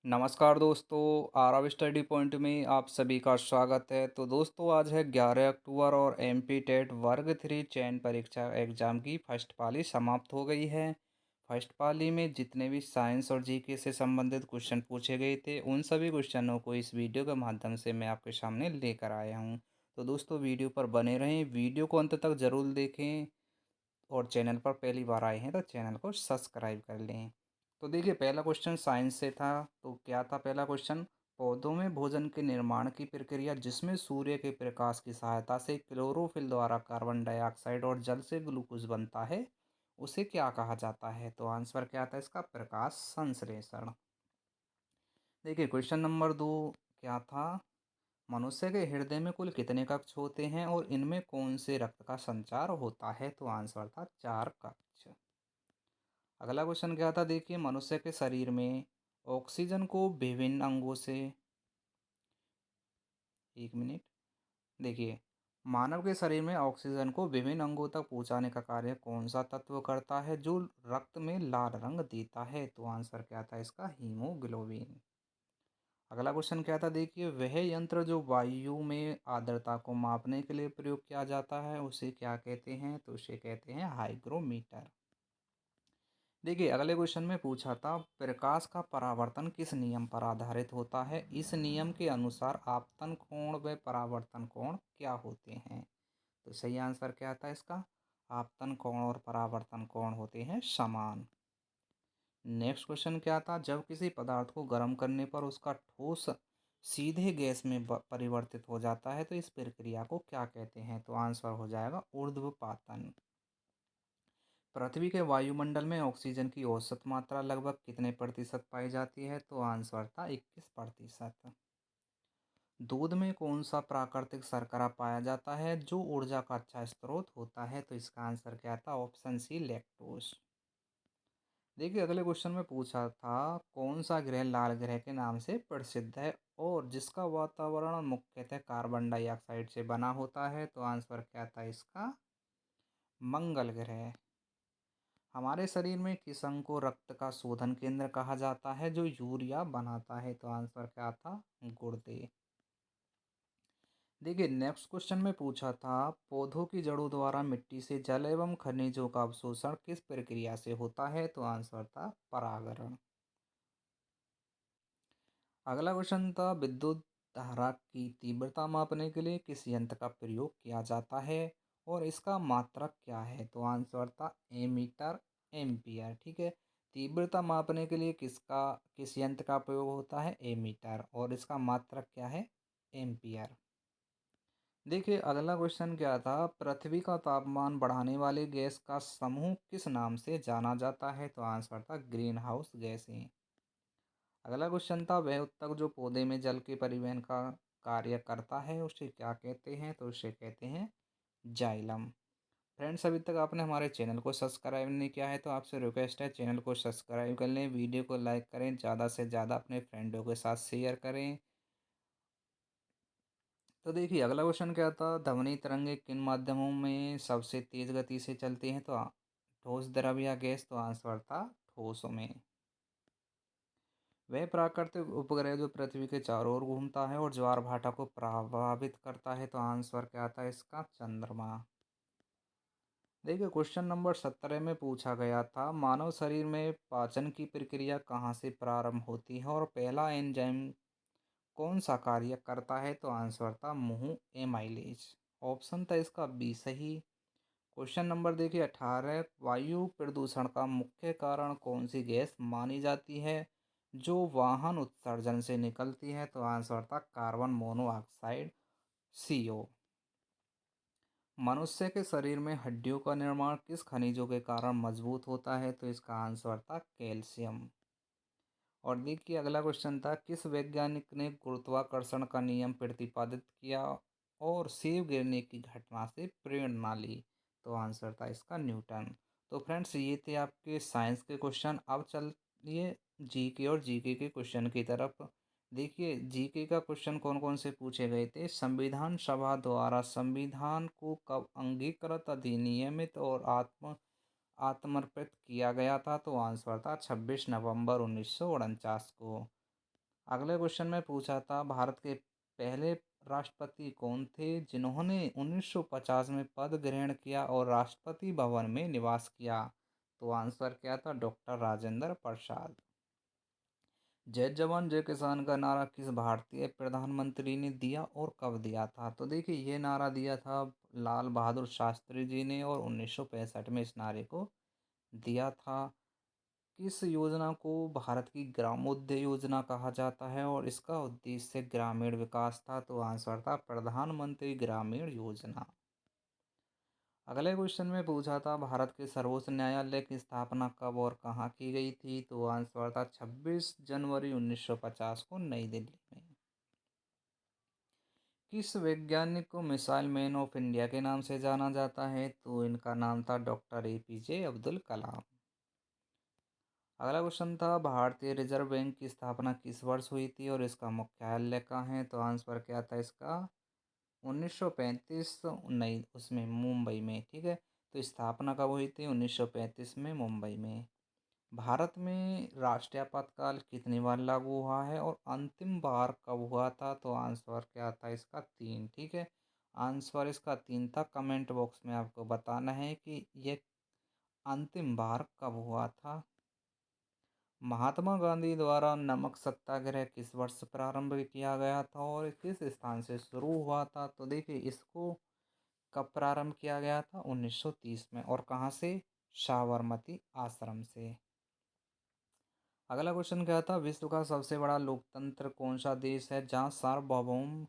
नमस्कार दोस्तों, Aarav study point में आप सभी का स्वागत है। तो दोस्तों आज है 11 अक्टूबर और एमपी टेट वर्ग 3 चयन परीक्षा एग्ज़ाम की फर्स्ट पाली समाप्त हो गई है। फर्स्ट पाली में जितने भी साइंस और जीके से संबंधित क्वेश्चन पूछे गए थे, उन सभी क्वेश्चनों को इस वीडियो के माध्यम से मैं आपके सामने लेकर आया हूँ। तो दोस्तों वीडियो पर बने रहें, वीडियो को अंत तक ज़रूर देखें और चैनल पर पहली बार आए हैं तो चैनल को सब्सक्राइब कर लें। तो देखिए पहला क्वेश्चन साइंस से था। तो क्या था पहला क्वेश्चन? पौधों में भोजन के निर्माण की प्रक्रिया जिसमें सूर्य के प्रकाश की सहायता से क्लोरोफिल द्वारा कार्बन डाइऑक्साइड और जल से ग्लूकोज बनता है, उसे क्या कहा जाता है? तो आंसर क्या था इसका? प्रकाश संश्लेषण। देखिए क्वेश्चन नंबर 2 क्या था? मनुष्य के हृदय में कुल कितने कक्ष होते हैं और इनमें कौन से रक्त का संचार होता है? तो आंसर था 4 कक्ष। अगला क्वेश्चन क्या था? देखिए मनुष्य के शरीर में ऑक्सीजन को विभिन्न अंगों से, एक मिनट, देखिए मानव के शरीर में ऑक्सीजन को विभिन्न अंगों तक पहुंचाने का कार्य कौन सा तत्व करता है जो रक्त में लाल रंग देता है? तो आंसर क्या था इसका? हीमोग्लोबिन। अगला क्वेश्चन क्या था? देखिए वह यंत्र जो वायु में आर्द्रता को मापने के लिए प्रयोग किया जाता है उसे क्या कहते हैं? तो उसे कहते हैं हाइग्रोमीटर। देखिए अगले क्वेश्चन में पूछा था प्रकाश का परावर्तन किस नियम पर आधारित होता है? इस नियम के अनुसार आपतन कोण व परावर्तन कोण क्या होते हैं? तो सही आंसर क्या था इसका? आपतन कोण और परावर्तन कोण होते हैं समान। नेक्स्ट क्वेश्चन क्या था? जब किसी पदार्थ को गर्म करने पर उसका ठोस सीधे गैस में परिवर्तित हो जाता है तो इस प्रक्रिया को क्या कहते हैं? तो आंसर हो जाएगा ऊर्ध्वपातन। पृथ्वी के वायुमंडल में ऑक्सीजन की औसत मात्रा लगभग कितने प्रतिशत पाई जाती है? तो आंसर था 21%। दूध में कौन सा प्राकृतिक शर्करा पाया जाता है जो ऊर्जा का अच्छा स्रोत होता है? तो इसका आंसर क्या था? Option C lactose. देखिए अगले क्वेश्चन में पूछा था कौन सा ग्रह लाल ग्रह के नाम से प्रसिद्ध है और जिसका वातावरण मुख्यतः कार्बन डाइऑक्साइड से बना होता है? तो आंसर क्या था इसका? मंगल ग्रह। हमारे शरीर में किस अंग को रक्त का शोधन केंद्र कहा जाता है जो यूरिया बनाता है? तो आंसर क्या था? गुर्दे। देखिए नेक्स्ट क्वेश्चन में पूछा था पौधों की जड़ों द्वारा मिट्टी से जल एवं खनिजों का अवशोषण किस प्रक्रिया से होता है? तो आंसर था परागण। अगला क्वेश्चन था विद्युत धारा की तीव्रता मापने के लिए किस यंत्र का प्रयोग किया जाता है और इसका मात्रक क्या है? तो आंसर था एमीटर एम्पियर। ठीक है, तीव्रता मापने के लिए किस यंत्र का प्रयोग होता है? एमीटर। और इसका मात्रक क्या है? एम्पियर। देखिए अगला क्वेश्चन क्या था? पृथ्वी का तापमान बढ़ाने वाले गैस का समूह किस नाम से जाना जाता है? तो आंसर था ग्रीन हाउस गैसें। अगला क्वेश्चन था वह ऊतक जो पौधे में जल के परिवहन का कार्य करता है उसे क्या कहते हैं? तो उसे कहते हैं जाइलम। फ्रेंड्स अभी तक आपने हमारे चैनल को सब्सक्राइब नहीं किया है तो आपसे रिक्वेस्ट है चैनल को सब्सक्राइब कर लें, वीडियो को लाइक करें, ज़्यादा से ज़्यादा अपने फ्रेंडों के साथ शेयर करें। तो देखिए अगला क्वेश्चन क्या था? ध्वनि तरंगे किन माध्यमों में सबसे तेज गति से चलती हैं? तो ठोस, द्रव या गैस? तो आंसर था ठोस में। वह प्राकृतिक उपग्रह जो पृथ्वी के चारों ओर घूमता है और ज्वार भाटा को प्रभावित करता है? तो आंसर क्या था इसका? चंद्रमा। देखिए क्वेश्चन नंबर 17 में पूछा गया था मानव शरीर में पाचन की प्रक्रिया कहाँ से प्रारंभ होती है और पहला एंजाइम कौन सा कार्य करता है? तो आंसर था मुंह एमाइलेज। ऑप्शन था इसका बी सही। क्वेश्चन नंबर देखिए 18, वायु प्रदूषण का मुख्य कारण कौन सी गैस मानी जाती है जो वाहन उत्सर्जन से निकलती है? तो आंसर था कार्बन मोनोऑक्साइड, CO। मनुष्य के शरीर में हड्डियों का निर्माण किस खनिजों के कारण मजबूत होता है? तो इसका आंसर था कैल्शियम। और देखिए अगला क्वेश्चन था किस वैज्ञानिक ने गुरुत्वाकर्षण का नियम प्रतिपादित किया और सेब गिरने की घटना से प्रेरणा ली? तो आंसर था इसका न्यूटन। तो फ्रेंड्स ये थे आपके साइंस के क्वेश्चन। अब चलिए जीके और जीके के क्वेश्चन की तरफ। देखिए जीके का क्वेश्चन कौन कौन से पूछे गए थे? संविधान सभा द्वारा संविधान को कब अंगीकृत, अधिनियमित और आत्मर्पित किया गया था? तो आंसर था 26 नवंबर 1949 को। अगले क्वेश्चन में पूछा था भारत के पहले राष्ट्रपति कौन थे जिन्होंने 1950 में पद ग्रहण किया और राष्ट्रपति भवन में निवास किया? तो आंसर क्या था? डॉक्टर राजेंद्र प्रसाद। जय जवान जय किसान का नारा किस भारतीय प्रधानमंत्री ने दिया और कब दिया था? तो देखिए, ये नारा दिया था लाल बहादुर शास्त्री जी ने और 1965 में इस नारे को दिया था। किस योजना को भारत की ग्रामोदय योजना कहा जाता है और इसका उद्देश्य ग्रामीण विकास था? तो आंसर था प्रधानमंत्री ग्रामीण योजना। अगले क्वेश्चन में पूछा था भारत के सर्वोच्च न्यायालय की स्थापना कब और कहाँ की गई थी? तो आंसर था 26 जनवरी 1950 को नई दिल्ली में। किस वैज्ञानिक को मिसाइल मैन ऑफ इंडिया के नाम से जाना जाता है? तो इनका नाम था डॉक्टर एपीजे अब्दुल कलाम। अगला क्वेश्चन था भारतीय रिजर्व बैंक की स्थापना किस वर्ष हुई थी और इसका मुख्यालय कहाँ है? तो आंसर क्या था इसका? 1935। नहीं, उसमें मुंबई में, ठीक है। तो स्थापना कब हुई थी? 1935 में मुंबई में। भारत में राष्ट्रीय आपातकाल कितनी बार लागू हुआ है और अंतिम बार कब हुआ था? तो आंसर क्या था इसका? 3, ठीक है। आंसर इसका 3 था। कमेंट बॉक्स में आपको बताना है कि ये अंतिम बार कब हुआ था। महात्मा गांधी द्वारा नमक सत्याग्रह किस वर्ष प्रारंभ किया गया था और किस स्थान से शुरू हुआ था? तो देखिए, इसको कब प्रारंभ किया गया था? 1930 में। और कहाँ से? साबरमती आश्रम से। अगला क्वेश्चन क्या था? विश्व का सबसे बड़ा लोकतंत्र कौन सा देश है जहाँ सार्वभौम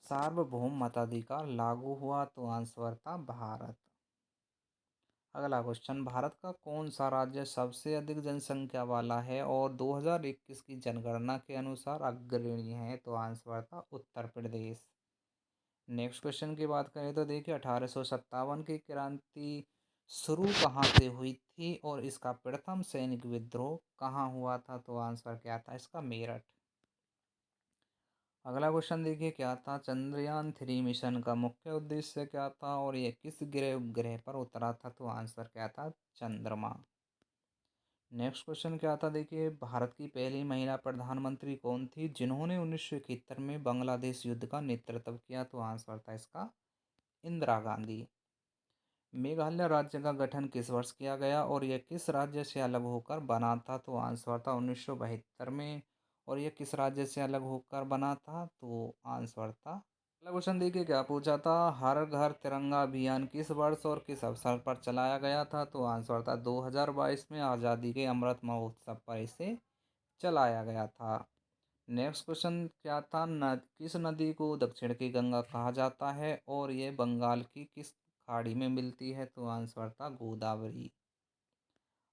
सार्वभौम मताधिकार लागू हुआ? तो आंसर था भारत। अगला क्वेश्चन, भारत का कौन सा राज्य सबसे अधिक जनसंख्या वाला है और 2021 की जनगणना के अनुसार अग्रणी है? तो आंसर था उत्तर प्रदेश। नेक्स्ट क्वेश्चन की बात करें तो देखिए, 1857 की क्रांति शुरू कहाँ से हुई थी और इसका प्रथम सैनिक विद्रोह कहाँ हुआ था? तो आंसर क्या था इसका? मेरठ। अगला क्वेश्चन देखिए, क्या था? चंद्रयान 3 मिशन का मुख्य उद्देश्य क्या था और यह किस ग्रह ग्रह पर उतरा था? तो आंसर क्या था? चंद्रमा। नेक्स्ट क्वेश्चन क्या था? देखिए, भारत की पहली महिला प्रधानमंत्री कौन थी जिन्होंने 1971 में बांग्लादेश युद्ध का नेतृत्व किया? तो आंसर था इसका इंदिरा गांधी। मेघालय राज्य का गठन किस वर्ष किया गया और यह किस राज्य से अलग होकर बना था? तो आंसर था 1972 में। और यह किस राज्य से अलग होकर बना था? तो आंसर था। अगला क्वेश्चन देखिए, क्या पूछा था? हर घर तिरंगा अभियान किस वर्ष और किस अवसर पर चलाया गया था? तो आंसर था 2022 में आज़ादी के अमृत महोत्सव पर इसे चलाया गया था। नेक्स्ट क्वेश्चन क्या था? किस नदी को दक्षिण की गंगा कहा जाता है और ये बंगाल की किस खाड़ी में मिलती है? तो आंसर था गोदावरी।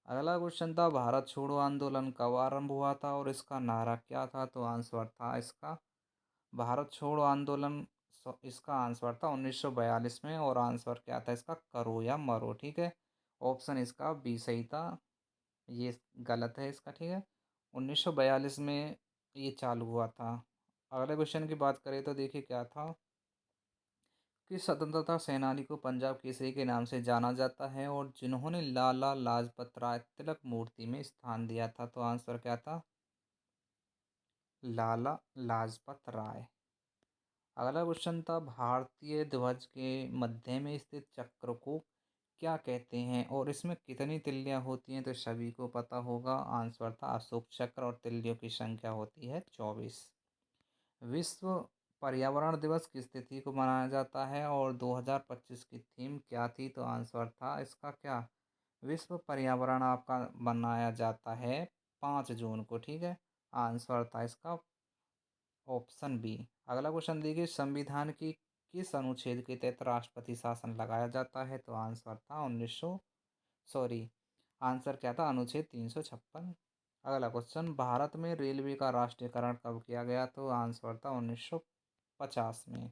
अगला क्वेश्चन था, भारत छोड़ो आंदोलन कब आरंभ हुआ था और इसका नारा क्या था? तो आंसर था इसका भारत छोड़ो आंदोलन। इसका आंसर था 1942 में। और आंसर क्या था इसका? करो या मरो, ठीक है। ऑप्शन इसका बी सही था, ये गलत है इसका, ठीक है। 1942 में ये चालू हुआ था। अगले क्वेश्चन की बात करें तो देखिए, क्या था? किस स्वतंत्रता सेनानी को पंजाब केसरी के नाम से जाना जाता है और जिन्होंने लाला लाजपत राय तिलक मूर्ति में स्थान दिया था? तो आंसर क्या था? लाला लाजपत राय। अगला क्वेश्चन था, भारतीय ध्वज के मध्य में स्थित चक्र को क्या कहते हैं और इसमें कितनी तिल्लियां होती हैं? तो सभी को पता होगा। आंसर था अशोक चक्र और तिल्लियों की संख्या होती है 24। विश्व पर्यावरण दिवस किस तिथि को मनाया जाता है और 2025 की थीम क्या थी? तो आंसर था इसका क्या? विश्व पर्यावरण आपका मनाया जाता है 5 जून को, ठीक है। आंसर था इसका ऑप्शन बी। अगला क्वेश्चन देखिए, संविधान की किस अनुच्छेद के तहत राष्ट्रपति शासन लगाया जाता है? तो आंसर था 1900, सॉरी, आंसर क्या था? अनुच्छेद 356। अगला क्वेश्चन, भारत में रेलवे का राष्ट्रीयकरण कब किया गया? तो आंसर था 1950 में।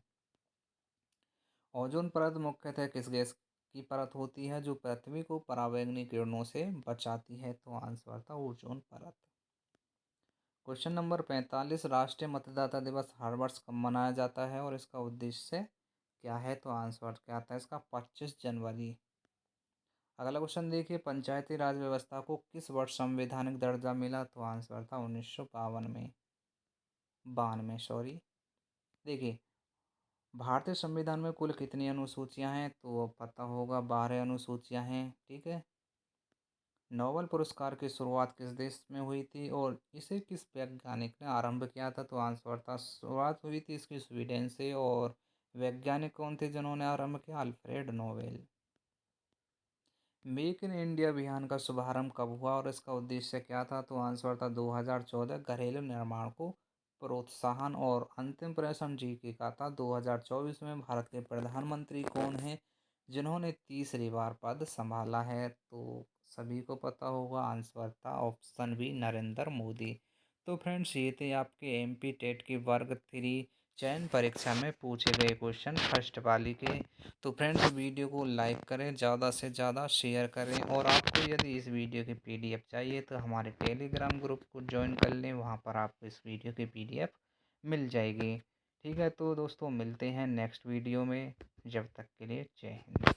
ओजोन परत मुख्यतः किस गैस की परत होती है जो पृथ्वी को पराबैंगनी किरणों से बचाती है? तो आंसर था ओजोन परत। क्वेश्चन नंबर 45, राष्ट्रीय मतदाता दिवस हर वर्ष कब मनाया जाता है और इसका उद्देश्य क्या है? तो आंसर क्या था इसका? 25 जनवरी। अगला क्वेश्चन देखिए, पंचायती राज व्यवस्था को किस वर्ष संवैधानिक दर्जा मिला? तो आंसर था 1952 में। 92 सॉरी। देखिए, भारतीय संविधान में कुल कितनी अनुसूचियाँ हैं? तो पता होगा 12 अनुसूचियाँ हैं, ठीक है। नोबेल पुरस्कार की शुरुआत किस देश में हुई थी और इसे किस वैज्ञानिक ने आरंभ किया था? तो आंसर था, शुरुआत हुई थी इसकी स्वीडन से। और वैज्ञानिक कौन थे जिन्होंने आरंभ किया? Alfred Nobel. Make in India अभियान का शुभारंभ कब हुआ और इसका उद्देश्य क्या था? तो आंसर था 2014। घरेलू निर्माण को प्रोत्साहन। और अंतिम प्रश्न जीके का था 2024 में भारत के प्रधानमंत्री कौन हैं जिन्होंने तीसरी बार पद संभाला है? तो सभी को पता होगा, आंसर था ऑप्शन बी, नरेंद्र मोदी। तो फ्रेंड्स, ये थे आपके एमपी टेट की वर्ग 3 चयन परीक्षा में पूछे गए क्वेश्चन फर्स्ट वाली के। तो फ्रेंड्स, वीडियो को लाइक करें, ज़्यादा से ज़्यादा शेयर करें। और आपको यदि इस वीडियो की पीडीएफ चाहिए तो हमारे टेलीग्राम ग्रुप को ज्वाइन कर लें, वहाँ पर आपको इस वीडियो की पीडीएफ मिल जाएगी। ठीक है, तो दोस्तों मिलते हैं नेक्स्ट वीडियो में। जब तक के लिए जय हिंद।